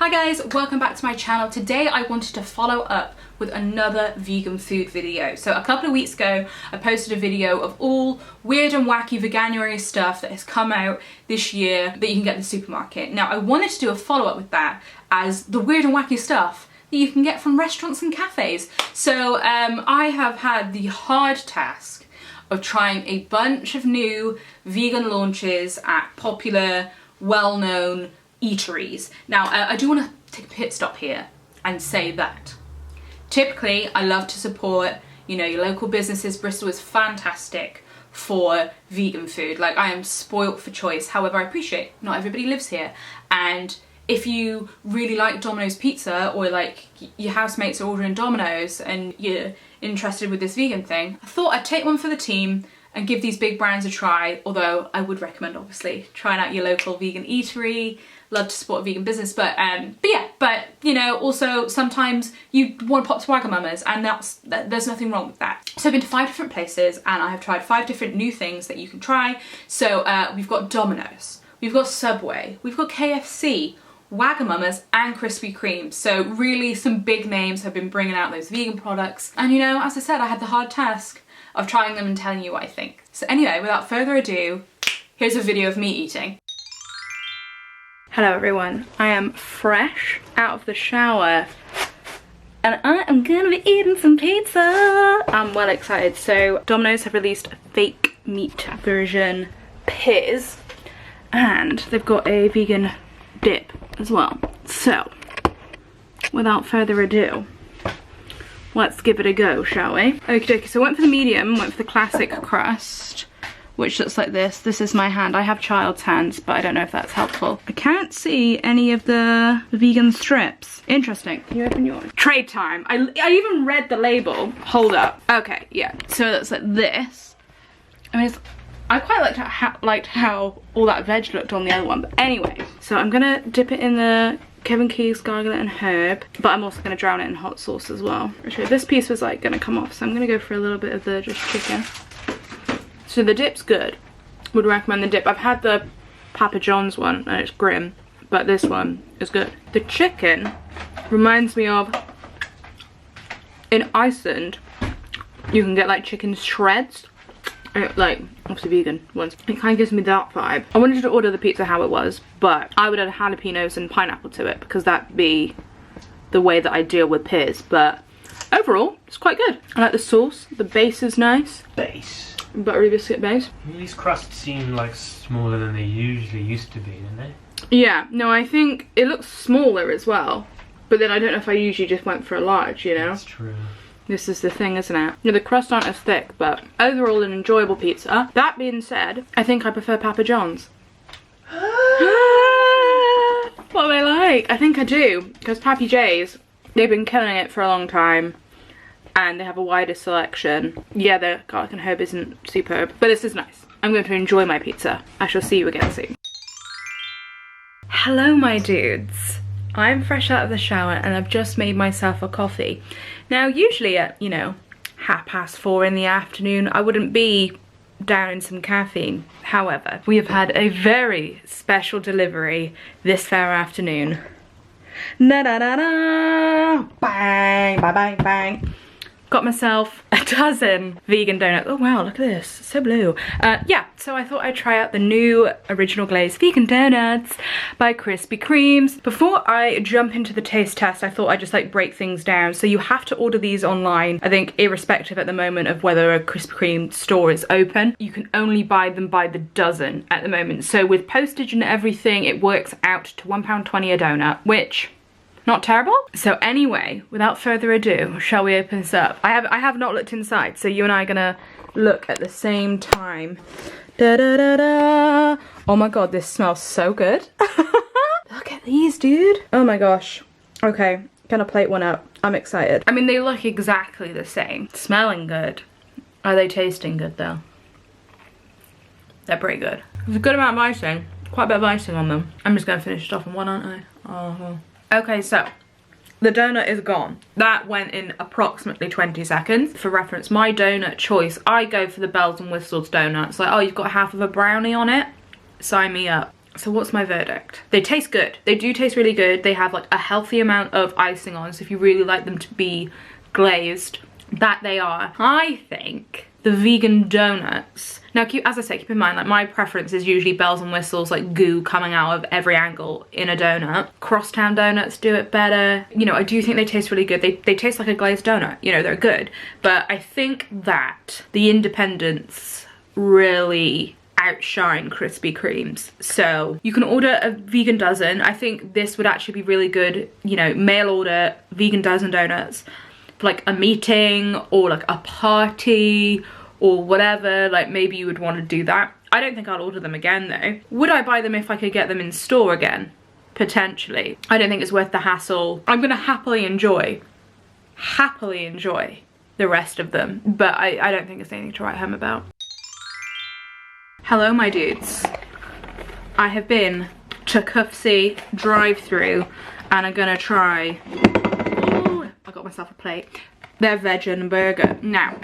Hi guys, welcome back to my channel. Today I wanted to follow up with another vegan food video. So a couple of weeks ago I posted a video of all weird and wacky veganuary stuff that has come out this year that you can get in the supermarket. Now I wanted to do a follow-up with that as the weird and wacky stuff that you can get from restaurants and cafes. So I have had the hard task of trying a bunch of new vegan launches at popular, well-known eateries. Now I do want to take a pit stop here and say that typically I love to support, you know, your local businesses. Bristol is fantastic for vegan food. Like, I am spoilt for choice. However, I appreciate not everybody lives here, and if you really like Domino's pizza, or like your housemates are ordering Domino's and you're interested with this vegan thing, I thought I'd take one for the team and give these big brands a try. Although I would recommend obviously trying out your local vegan eatery. Love to support a vegan business, but you know, also sometimes you want to pop to Wagamama's, and there's nothing wrong with that. So I've been to 5 different places and I have tried 5 different new things that you can try. So we've got Domino's, we've got Subway, we've got KFC, Wagamama's and Krispy Kreme. So really some big names have been bringing out those vegan products. And you know, as I said, I had the hard task of trying them and telling you what I think. So anyway, without further ado, here's a video of me eating. Hello everyone, I am fresh out of the shower and I am gonna be eating some pizza. I'm well excited. So Domino's have released a fake meat version piz, and they've got a vegan dip as well. So without further ado, let's give it a go, shall we? Okie dokie, so I went for the medium, went for the classic crust, which looks like this. This is my hand. I have child's hands, but I don't know if that's helpful. I can't see any of the vegan strips. Interesting. Can you open yours? Trade time. I even read the label. Hold up. Okay, yeah. So that's like this. I mean, I quite liked how all that veg looked on the other one. But anyway, so I'm gonna dip it in the Kevin Keys garlic and herb, but I'm also gonna drown it in hot sauce as well. Actually, this piece was like gonna come off, so I'm gonna go for a little bit of the just chicken. So the dip's good. Would recommend the dip. I've had the Papa John's one and it's grim, but this one is good. The chicken reminds me of, in Iceland, you can get like chicken shreds, like obviously vegan ones. It kind of gives me that vibe. I wanted to order the pizza how it was, but I would add jalapenos and pineapple to it because that'd be the way that I deal with piz. But overall, it's quite good. I like the sauce. The base is nice. Buttery biscuit base. These crusts seem like smaller than they usually used to be, don't they? Yeah, no, I think it looks smaller as well. But then I don't know if I usually just went for a large, you know? That's true. This is the thing, isn't it? You know, the crusts aren't as thick, but overall an enjoyable pizza. That being said, I think I prefer Papa John's. What do I like? I think I do, because Pappy J's, they've been killing it for a long time. And they have a wider selection. Yeah, the garlic and herb isn't superb, but this is nice. I'm going to enjoy my pizza. I shall see you again soon. Hello, my dudes. I'm fresh out of the shower and I've just made myself a coffee. Now, usually at, you know, 4:30 in the afternoon, I wouldn't be down in some caffeine. However, we have had a very special delivery this fair afternoon. Da-da-da-da! Bang, bang, bang, bang. Got myself a dozen vegan donuts. Oh wow, look at this, it's so blue. Yeah, so I thought I'd try out the new original glazed vegan donuts by Krispy Kreme. Before I jump into the taste test, I thought I'd just like break things down. So you have to order these online, I think, irrespective at the moment of whether a Krispy Kreme store is open. You can only buy them by the dozen at the moment. So with postage and everything, it works out to £1.20 a donut, which, not terrible. So anyway, without further ado, shall we open this up? I have not looked inside, so you and I are gonna look at the same time. Da da da da! Oh my god, this smells so good. Look at these, dude. Oh my gosh. Okay, gonna plate one up. I'm excited. I mean, they look exactly the same. Smelling good. Are they tasting good though? They're pretty good. There's a good amount of icing. Quite a bit of icing on them. I'm just gonna finish it off in one, aren't I? Oh. Okay, so the donut is gone. That went in approximately 20 seconds. For reference, my donut choice, I go for the bells and whistles donuts. Like, oh, you've got half of a brownie on it? Sign me up. So what's my verdict? They taste good. They do taste really good. They have like a healthy amount of icing on, so if you really like them to be glazed, that they are. I think the vegan donuts, now as I say, keep in mind, like my preference is usually bells and whistles, like goo coming out of every angle in a donut. Crosstown donuts do it better. You know, I do think they taste really good. They taste like a glazed donut, you know, they're good. But I think that the independents really outshine Krispy Kremes. So you can order a vegan dozen. I think this would actually be really good, you know, mail order vegan dozen donuts for like a meeting or like a party or whatever. Like maybe you would want to do that. I don't think I'll order them again though. Would I buy them if I could get them in store again? Potentially. I don't think it's worth the hassle. I'm gonna happily enjoy the rest of them, but I don't think it's anything to write home about. Hello my dudes. I have been to T.L.C drive-through and I'm gonna try, ooh, I got myself a plate, their vegan burger. Now,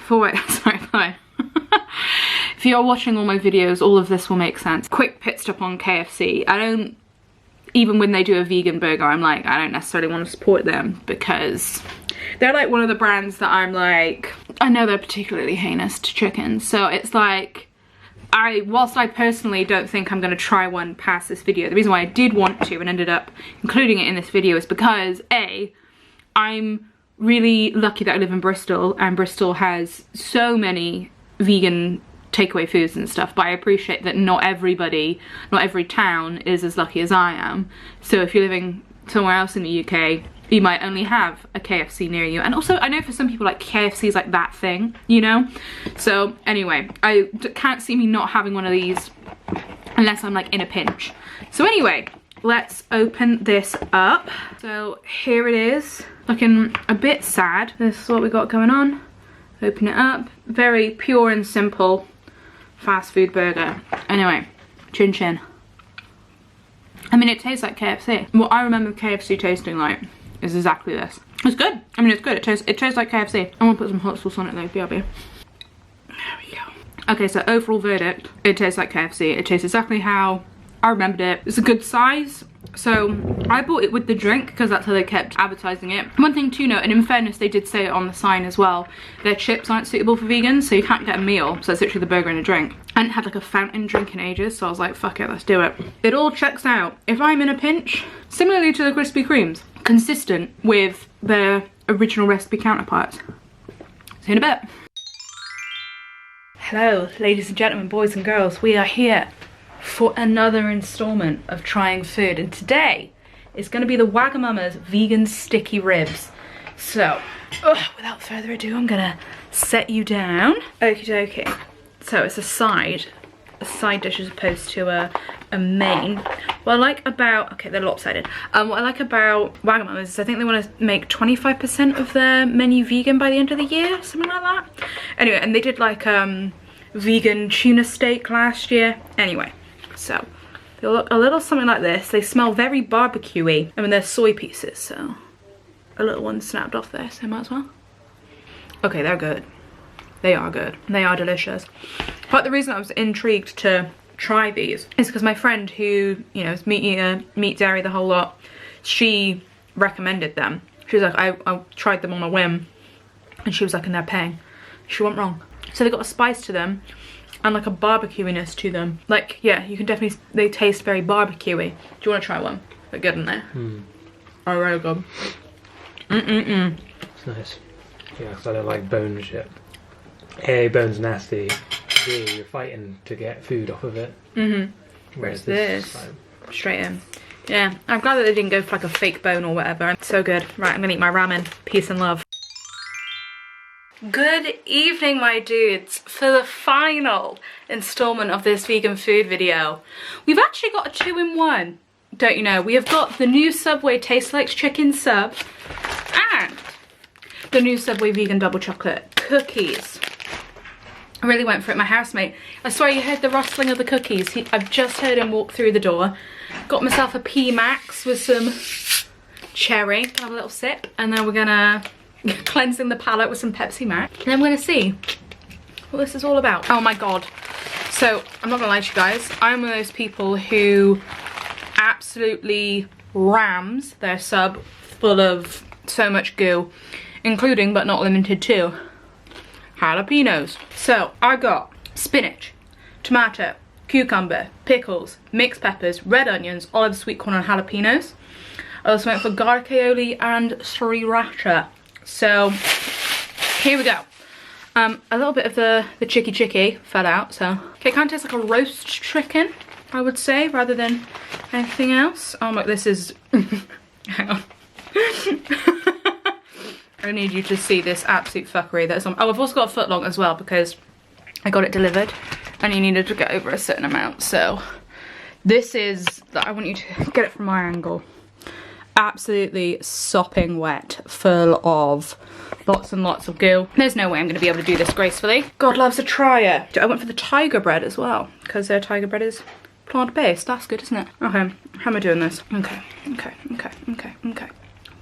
sorry. If you're watching all my videos, all of this will make sense. Quick pit stop on KFC. I don't, even when they do a vegan burger, I'm like, I don't necessarily want to support them because they're like one of the brands that I'm like, I know they're particularly heinous to chickens. So it's like, whilst I personally don't think I'm going to try one past this video, the reason why I did want to and ended up including it in this video is because A, I'm really lucky that I live in Bristol and Bristol has so many vegan takeaway foods and stuff, but I appreciate that not every town is as lucky as I am. So if you're living somewhere else in the UK, you might only have a KFC near you. And also I know for some people like KFC is like that thing, you know? So anyway, I can't see me not having one of these unless I'm like in a pinch. So anyway, let's open this up. So here it is, looking a bit sad. This is what we got going on. Open it up. Very pure and simple fast food burger. Anyway, chin chin. I mean, it tastes like KFC. What I remember KFC tasting like is exactly this. It's good. I mean, it's good. It tastes like KFC. I'm gonna put some hot sauce on it though, BRB. There we go. Okay, so overall verdict, it tastes like KFC. It tastes exactly how I remembered it. It's a good size. So I bought it with the drink because that's how they kept advertising it. One thing to note, and in fairness they did say it on the sign as well, their chips aren't suitable for vegans, so you can't get a meal, so it's literally the burger and a drink. I hadn't had like a fountain drink in ages, so I was like, fuck it, let's do it. It all checks out. If I'm in a pinch, similarly to the Krispy Kremes, consistent with their original recipe counterparts. See you in a bit. Hello ladies and gentlemen, boys and girls, we are here for another installment of trying food, and today is going to be the Wagamama's vegan sticky ribs. So without further ado, I'm gonna set you down. Okie dokie. So it's a side dish as opposed to a main. What I like about, okay, they're lopsided. What I like about Wagamama's is I think they want to make 25% of their menu vegan by the end of the year, something like that. Anyway, and they did like vegan tuna steak last year. Anyway, so they look a little something like this. They smell very barbecuey. I mean, they're soy pieces, so a little one snapped off there, so might as well. Okay, they're good. They are good. They are delicious. But the reason I was intrigued to try these is because my friend who, you know, is meat eater, meat, dairy, the whole lot, she recommended them. She was like, I tried them on a whim, and she was like, and they're paying. She wasn't wrong. So they got a spice to them and like a barbecuiness to them. Like, yeah, you can definitely, they taste very barbecuey. Do you want to try one? They're good, aren't they? Oh, really good. It's nice. Yeah, because I don't like bone shit. A, bone's nasty. B, you're fighting to get food off of it. Whereas this like, straight in. Yeah, I'm glad that they didn't go for like a fake bone or whatever. So good. Right, I'm gonna eat my ramen. Peace and love. Good evening, my dudes. For the final installment of this vegan food video, we've actually got a 2-in-1. Don't you know? We have got the new Subway Taste Like Chicken sub and the new Subway vegan double chocolate cookies. I really went for it. My housemate, I swear you heard the rustling of the cookies. I've just heard him walk through the door. Got myself a P Max with some cherry. Gonna have a little sip, and then we're gonna cleansing the palate with some Pepsi Max. And then we're gonna see what this is all about. Oh my god. So, I'm not gonna lie to you guys, I'm one of those people who absolutely rams their sub full of so much goo, including but not limited to jalapenos. So, I got spinach, tomato, cucumber, pickles, mixed peppers, red onions, olive, sweet corn and jalapenos. I also went for garlic aioli and sriracha. So, here we go. A little bit of the chicky fell out, so. Okay, it kind of tastes like a roast chicken, I would say, rather than anything else. Oh my, this is, hang on. I need you to see this absolute fuckery that's on. Oh, I've also got a foot long as well because I got it delivered and you needed to get over a certain amount. So this is, I want you to get it from my angle. Absolutely sopping wet, full of lots and lots of goo. There's no way I'm going to be able to do this gracefully. God loves a trier. I went for the tiger bread as well because their tiger bread is plant-based. That's good, isn't it? Okay, how am I doing this? Okay.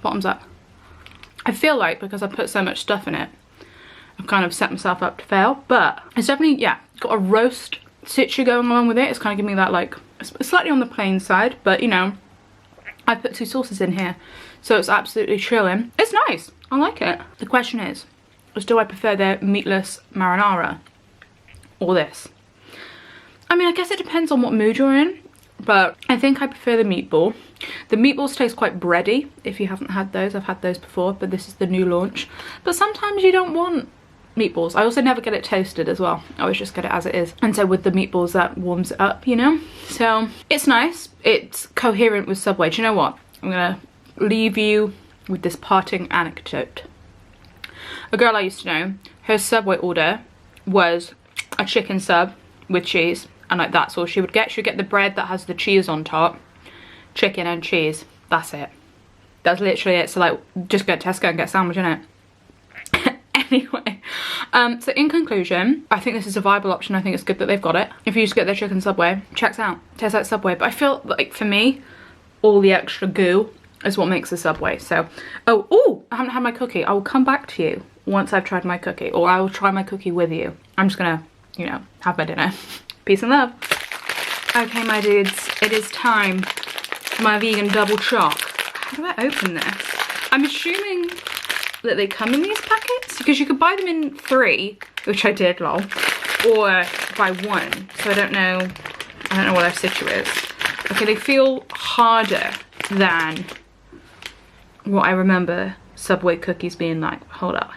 Bottoms up. I feel like because I put so much stuff in it, I've kind of set myself up to fail, but it's definitely, yeah, got a roast situ going along with it. It's kind of giving me that, like, it's slightly on the plain side, but you know, I put 2 sauces in here, so it's absolutely chilling. It's nice, I like it. The question is do I prefer their meatless marinara or this? I mean, I guess it depends on what mood you're in, but I think I prefer the meatball. The meatballs taste quite bready. If you haven't had those, I've had those before, but this is the new launch. But sometimes you don't want meatballs. I also never get it toasted as well. I always just get it as it is. And so with the meatballs, that warms it up, you know? So it's nice. It's coherent with Subway. Do you know what? I'm gonna leave you with this parting anecdote. A girl I used to know, her Subway order was a chicken sub with cheese, and like that's all she would get. She would get the bread that has the cheese on top, chicken and cheese. That's it. That's literally it. So like, just go to Tesco and get a sandwich, innit? Anyway, so in conclusion, I think this is a viable option. I think it's good that they've got it. If you just get their chicken Subway, checks out. Tastes like Subway. But I feel like for me, all the extra goo is what makes the Subway. So, oh, I haven't had my cookie. I will come back to you once I've tried my cookie, or I will try my cookie with you. I'm just gonna, you know, have my dinner. Peace and love. Okay, my dudes, it is time for my vegan double choc. How do I open this? I'm assuming that they come in these packets because you could buy them in 3, which I did, lol, or buy 1. So I don't know what their situ is. Okay, they feel harder than what I remember Subway cookies being like. Hold up.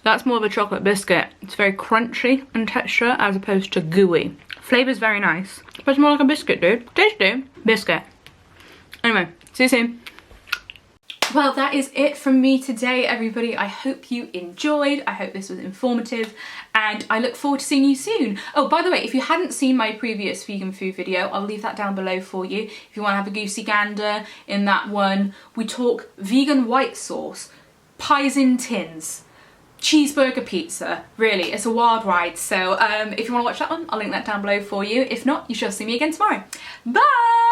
That's more of a chocolate biscuit. It's very crunchy in texture as opposed to gooey. Flavor's very nice, but it's more like a biscuit, dude. Tasty biscuit. Anyway, see you soon. Well, that is it from me today, everybody. I hope you enjoyed. I hope this was informative, and I look forward to seeing you soon. Oh, by the way, if you hadn't seen my previous vegan food video, I'll leave that down below for you. If you want to have a goosey gander in that one, we talk vegan white sauce, pies in tins, cheeseburger pizza. Really, it's a wild ride. So if you want to watch that one, I'll link that down below for you. If not, you shall see me again tomorrow. Bye!